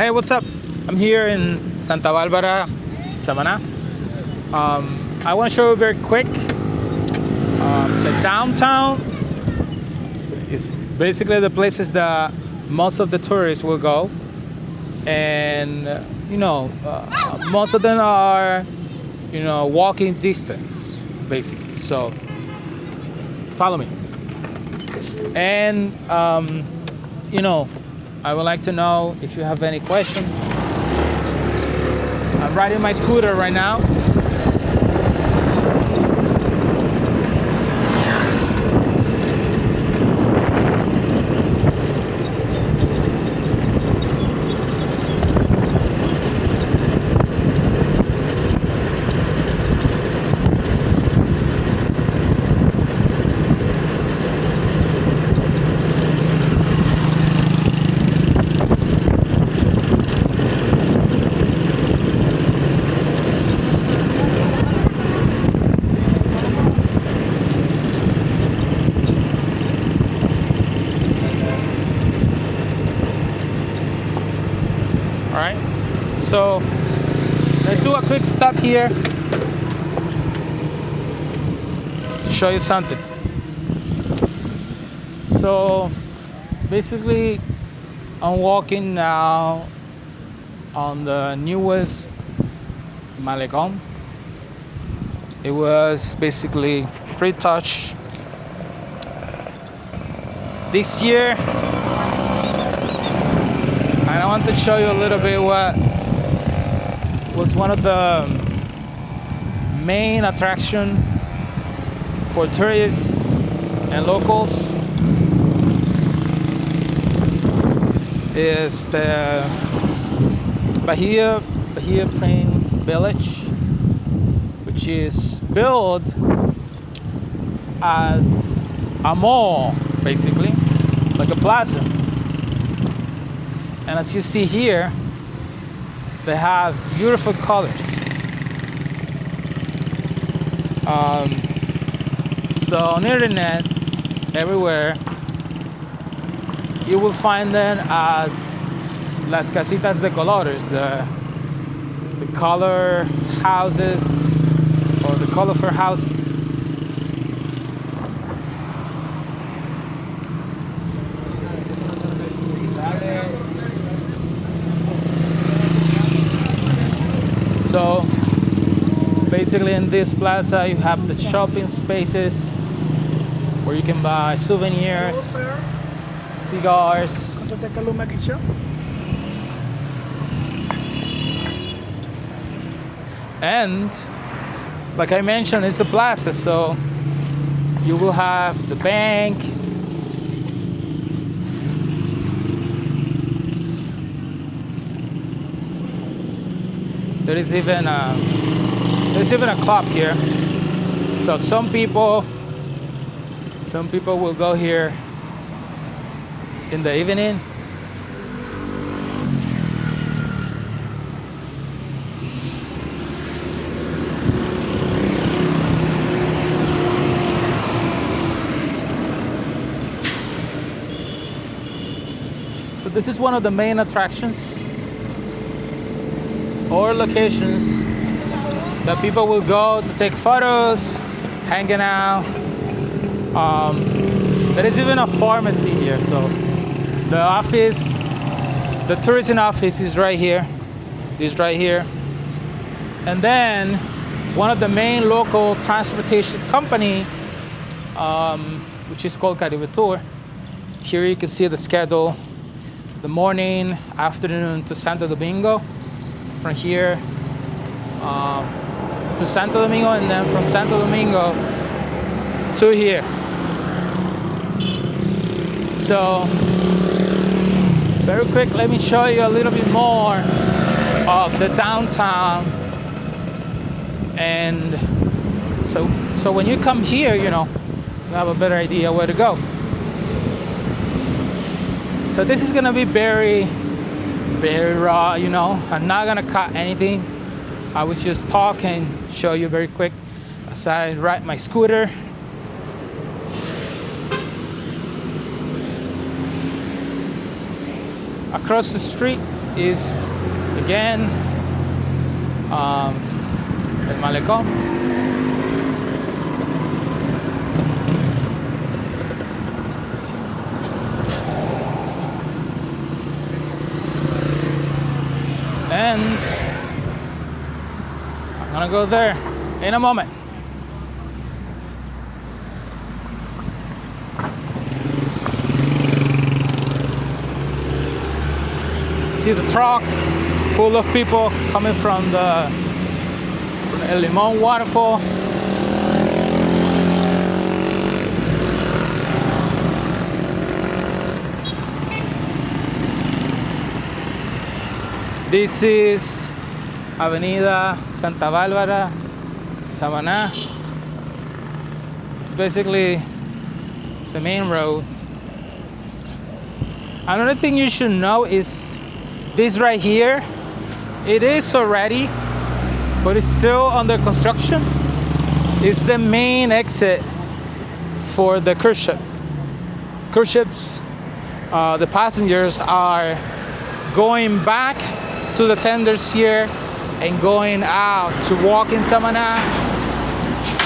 Hey, what's up? I'm here in Santa Barbara, Samaná. I want to show you very quick. The downtown is basically the places that most of the tourists will go, and most of them are walking distance basically. So follow me, and I would like to know if you have any question. I'm riding my scooter right now. Alright, so let's do a quick stop here to show you something. So basically I'm walking now on the newest Malecón. It was basically pre-touch this year. And I want to show you a little bit what was one of the main attraction for tourists and locals is the Bahia Prince Village, which is built as a mall, basically, like a plaza. And as you see here, they have beautiful colors. So on the internet, everywhere, you will find them as las casitas de colores, the color houses or the colorful houses. So basically in this plaza you have the shopping spaces where you can buy souvenirs, cigars. And like I mentioned, it's a plaza, so you will have the bank, there's even a club here. So some people will go here in the evening. So this is one of the main attractions or locations that people will go to take photos, hanging out. There is even a pharmacy here. So the office, the tourism office is right here. Is right here. And then one of the main local transportation company, which is called Caribe Tour. Here you can see the schedule, the morning, afternoon to Santo Domingo. From here to Santo Domingo, and then from Santo Domingo to here. So very quick, let me show you a little bit more of the downtown. And so when you come here, you have a better idea where to go. So this is gonna be very raw, I'm not gonna cut anything. I will just talk and show you very quick as I ride my scooter. Across the street is again el Malecón. And I'm gonna go there in a moment. See the truck full of people coming from the El Limón waterfall. This is Avenida Santa Bárbara, Samaná. It's basically the main road. Another thing you should know is this right here. It is already, but it's still under construction. It's the main exit for the cruise ship. Cruise ships, the passengers are going back to the tenders here and going out to walk in Samaná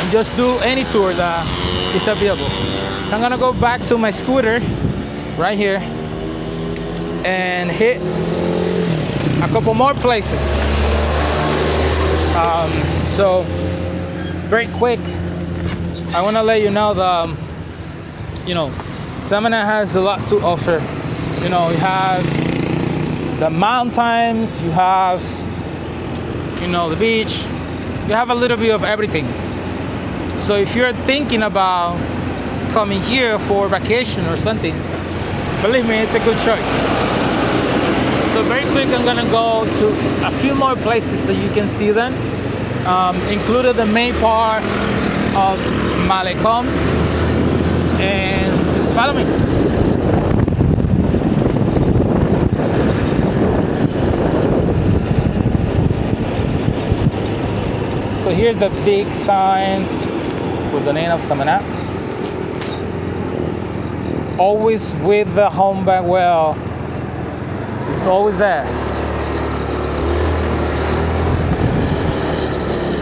and just do any tour that is available. So I'm gonna go back to my scooter right here and hit a couple more places. So very quick, I want to let you know that Samaná has a lot to offer. You have the mountains, you have the beach, you have a little bit of everything. So if you're thinking about coming here for vacation or something, believe me, it's a good choice. So very quick, I'm gonna go to a few more places so you can see them, included the main part of Malecón, and just follow me. So here's the big sign with the name of Samaná. Always with the humpback whale. It's always there.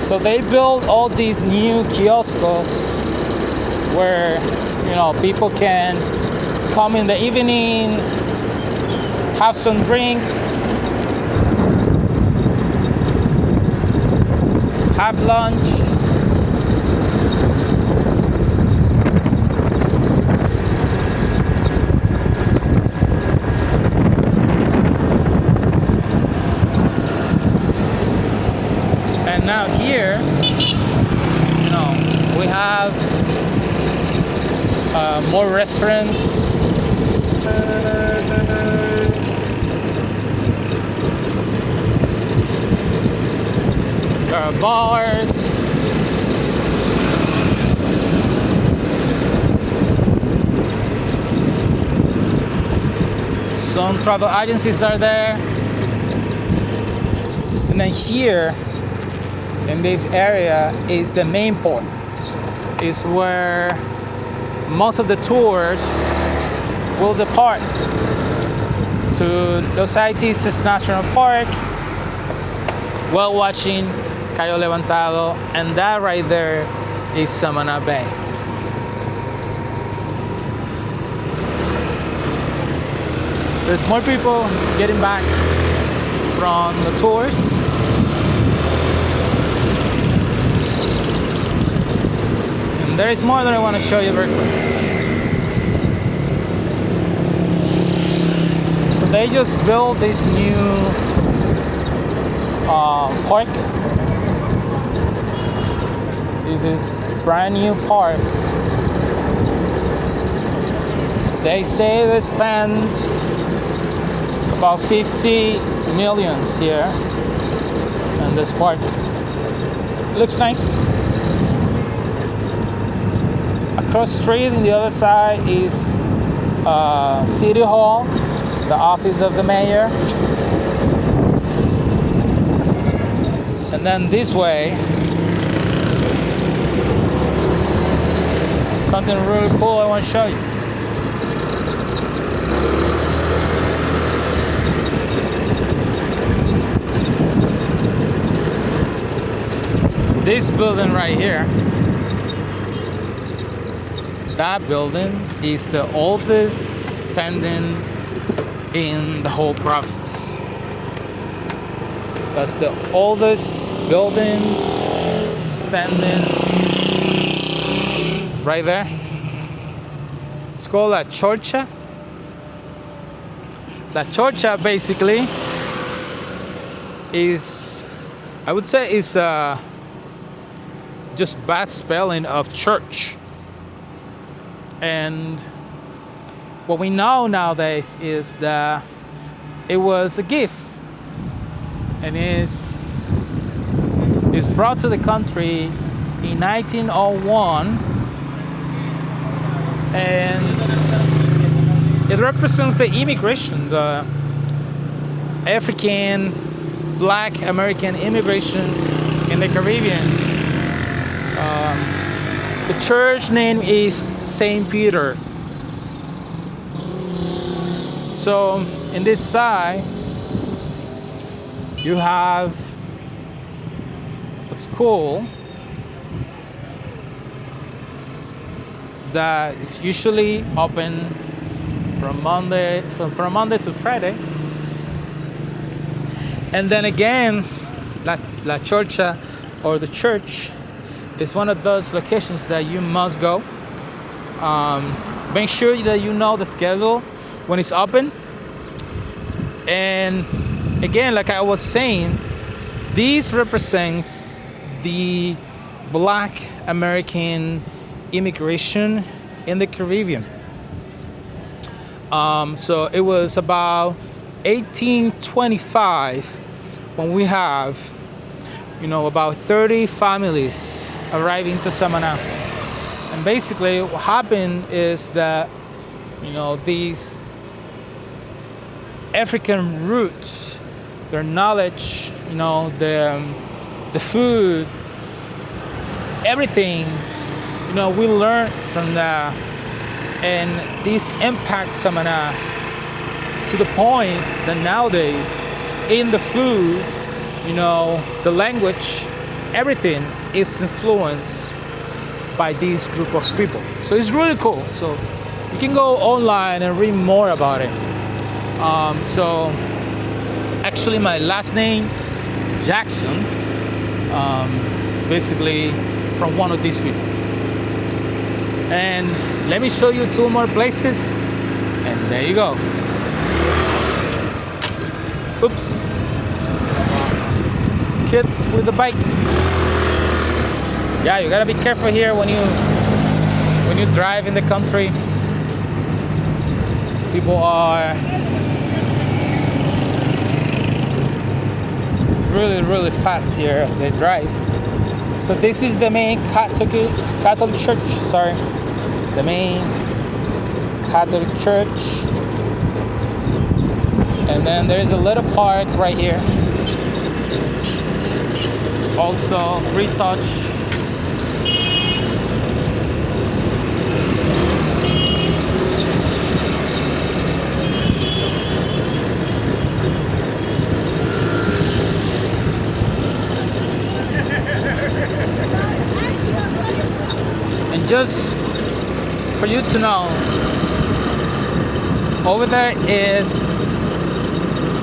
So they built all these new kiosks where people can come in the evening, have some drinks, have lunch. And now here, we have more restaurants. There are bars. Some travel agencies are there. And then here, in this area, is the main port. Is where most of the tours will depart to Los Puentes National Park, whale watching, Cayo Levantado, and that right there is Samaná Bay. There's more people getting back from the tours. And there is more that I want to show you very quick. So they just built this new park. This is brand new park. They say they spent about 50 millions here in this park. Looks nice. Across the street on the other side is City Hall, the office of the mayor. And then this way, something really cool I want to show you. this building right here, that building is the oldest standing in the whole province. That's the oldest building standing right there. It's called La Chorcha. La Chorcha basically is, I would say, is just bad spelling of church. And what we know nowadays is that it was a gift, and is brought to the country in 1901, and it represents the immigration, the African Black American immigration in the Caribbean. The church name is Saint Peter. So in this side, you have a school that is usually open from Monday to Friday. And then again, La Chorcha, or the church, is one of those locations that you must go. Make sure that you know the schedule when it's open. And again, like I was saying, this represents the Black American immigration in the Caribbean. So it was about 1825 when we have, about 30 families arriving to Samaná. And basically what happened is that, these African roots, their knowledge, the food, everything, we learned from that. And this impacts Samaná to the point that nowadays in the food, the language, everything is influenced by this group of people. So it's really cool. So you can go online and read more about it. So actually my last name, Jackson, is basically from one of these people. And let me show you two more places, and there you go. Oops. Kids with the bikes. Yeah, you gotta be careful here when you drive in the country. People are really fast here as they drive. So this is the main Catholic church, sorry. The main Catholic church. And then there's a little park right here. Also retouch. And just for you to know, over there is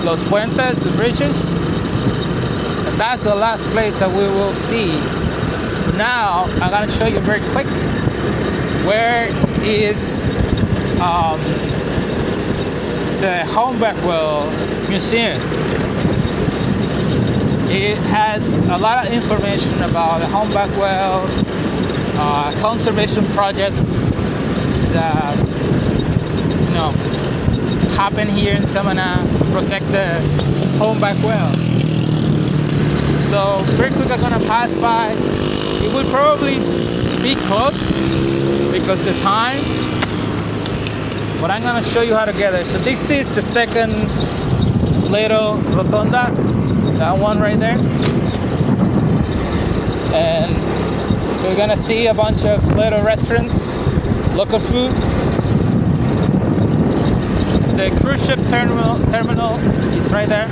Los Puentes, the bridges, and that's the last place that we will see. Now I'm gonna show you very quick where is the Humpback-Whale Museum. It has a lot of information about the humpback whales, conservation projects that happen here in Samaná to protect the humpback whales. So very quick, I'm gonna pass by. It will probably be close because the time, but I'm gonna show you how to get there. So this is the second little rotonda, that one right there, and we're gonna see a bunch of little restaurants, local food. The cruise ship terminal is right there.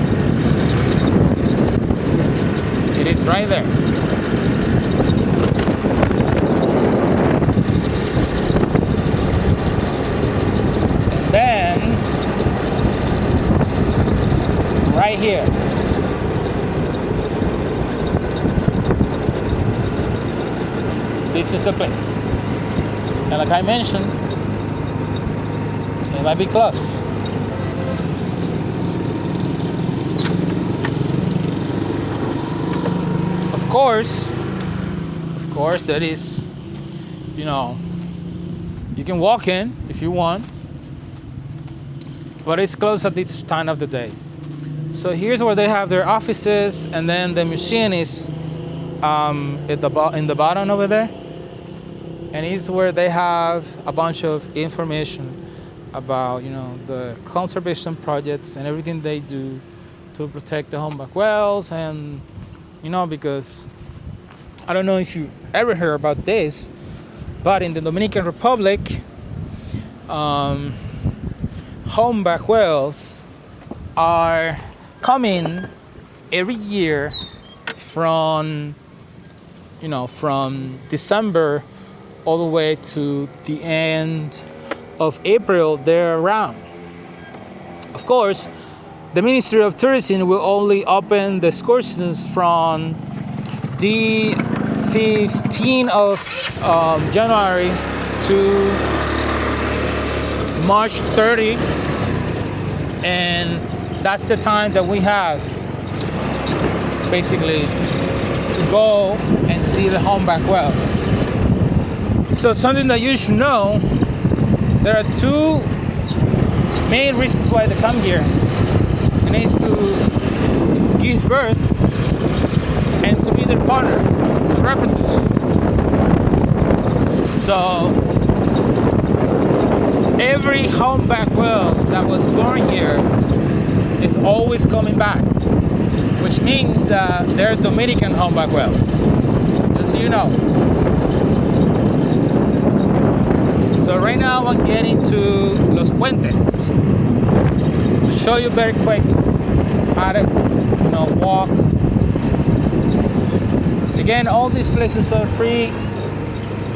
It is right there. right here. This is the place. And like I mentioned, it might be close. Of course, that is, you know, you can walk in if you want, but it's closed at this time of the day. So here's where they have their offices, and then the museum is in the bottom over there, and it's where they have a bunch of information about, you know, the conservation projects and everything they do to protect the humpback whales. And you know, because I don't know if you ever heard about this, but in the Dominican Republic, humpback whales are coming every year from December all the way to the end of April. They're around. Of course, the Ministry of Tourism will only open the excursions from the 15th of January to March 30, and that's the time that we have basically to go and see the humpback whales. So something that you should know, there are two main reasons why they come here, and it's to give birth and to be their partner, to reproduce. So every humpback whale that was born here is always coming back, which means that they're Dominican humpback whales, just so you know. So right now I'm getting to Los Puentes to show you very quick how to, you know, walk. Again, all these places are free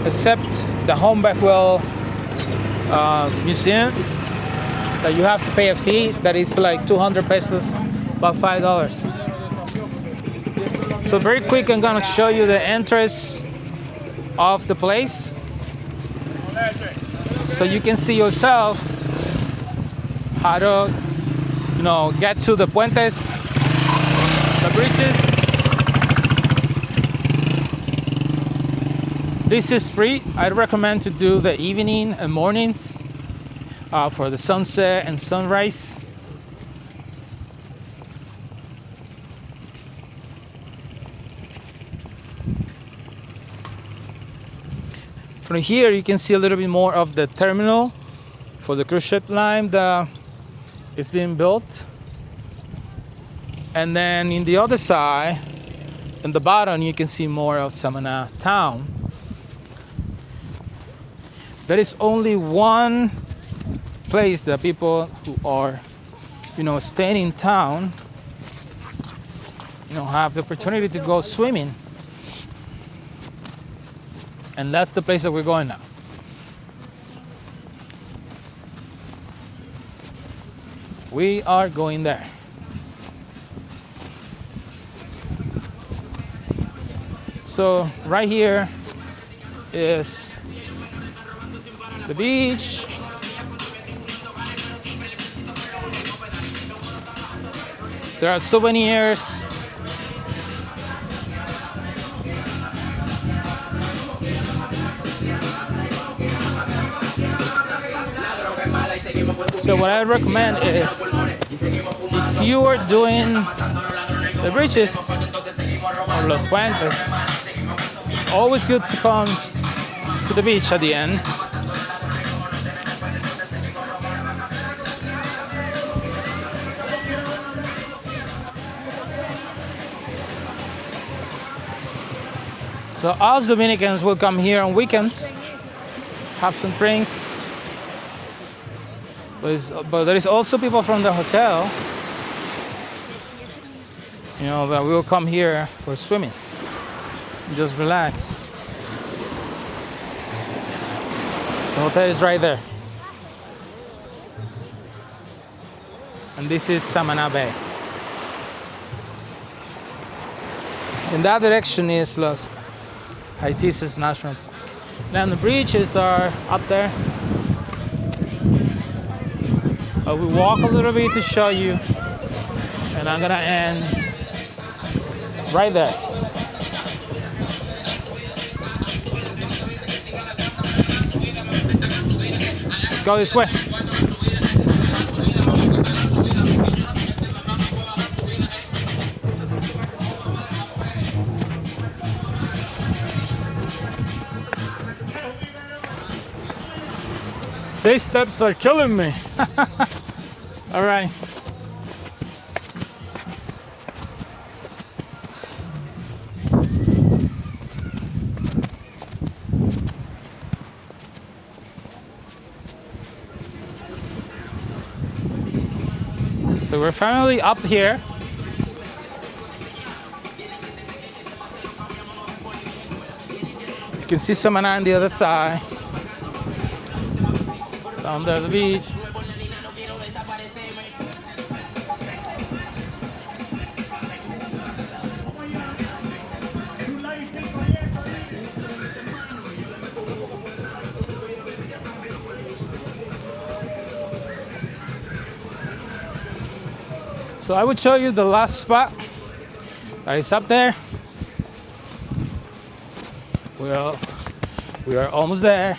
except the humpback whale museum, that you have to pay a fee that is like 200 pesos, about $5. So very quick, I'm gonna show you the entrance of the place, so you can see yourself how to, you know, get to the puentes, the bridges. This is free. I'd recommend to do the evening and mornings for the sunset and sunrise. From here you can see a little bit more of the terminal for the cruise ship line that is being built. And then in the other side, in the bottom, you can see more of Samaná town. There is only one place that people who are, you know, staying in town, you know, have the opportunity to go swimming. And that's the place that we're going now. We are going there. So right here is the beach. There are souvenirs. So what I recommend is, if you are doing the bridges of Los Puentes, it's always good to come to the beach at the end. So us Dominicans will come here on weekends, have some drinks. But there is also people from the hotel, you know, that will come here for swimming. Just relax. The hotel is right there. And this is Samaná Bay. In that direction is Los Haitises National Park. Then the bridges are up there. I will walk a little bit to show you, and I'm gonna end right there. Let's go this way. These steps are killing me. All right. So we're finally up here. You can see Samaná on the other side. Down there, the beach. So I would show you the last spot that is up there. Well, we are almost there.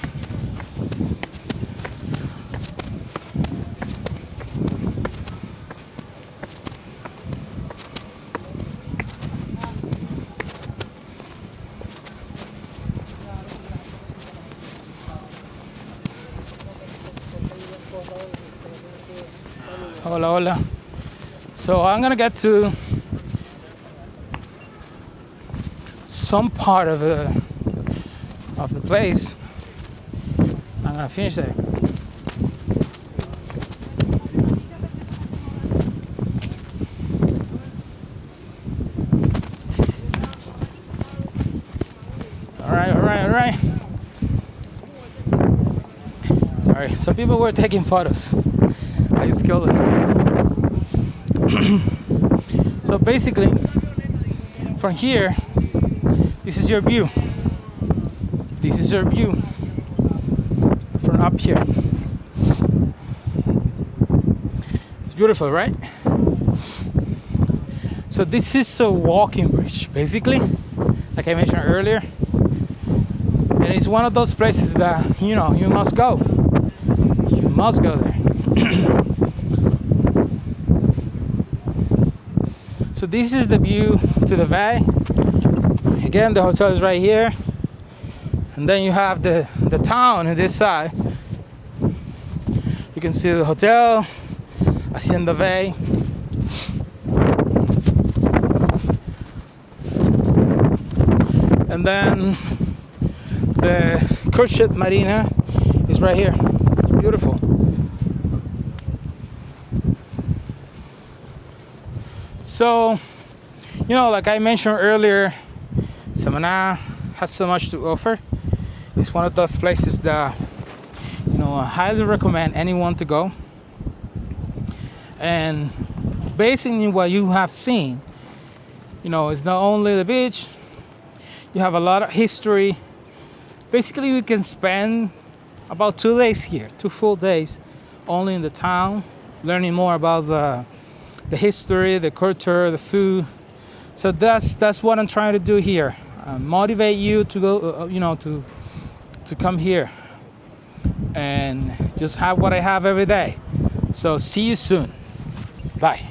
Hola, hola. So I'm gonna get to some part of the place. I'm gonna finish there. All right. Sorry, some people were taking photos. I just killed it. So basically, from here, this is your view. This is your view from up here. It's beautiful, right? So this is a walking bridge, basically, like I mentioned earlier. And it's one of those places that, you know, you must go. You must go there. So this is the view to the bay. Again, the hotel is right here. And then you have the town on this side. You can see the hotel, Hacienda Bay. And then the Chorcha Marina is right here. It's beautiful. So, you know, like I mentioned earlier, Samaná has so much to offer. It's one of those places that, you know, I highly recommend anyone to go. And basically what you have seen, you know, is not only the beach, you have a lot of history. Basically, we can spend about 2 days here, 2 full days, only in the town, learning more about the history, the culture, the food. So that's what I'm trying to do here. Motivate you to go, you know, to come here and just have what I have every day. So see you soon. Bye.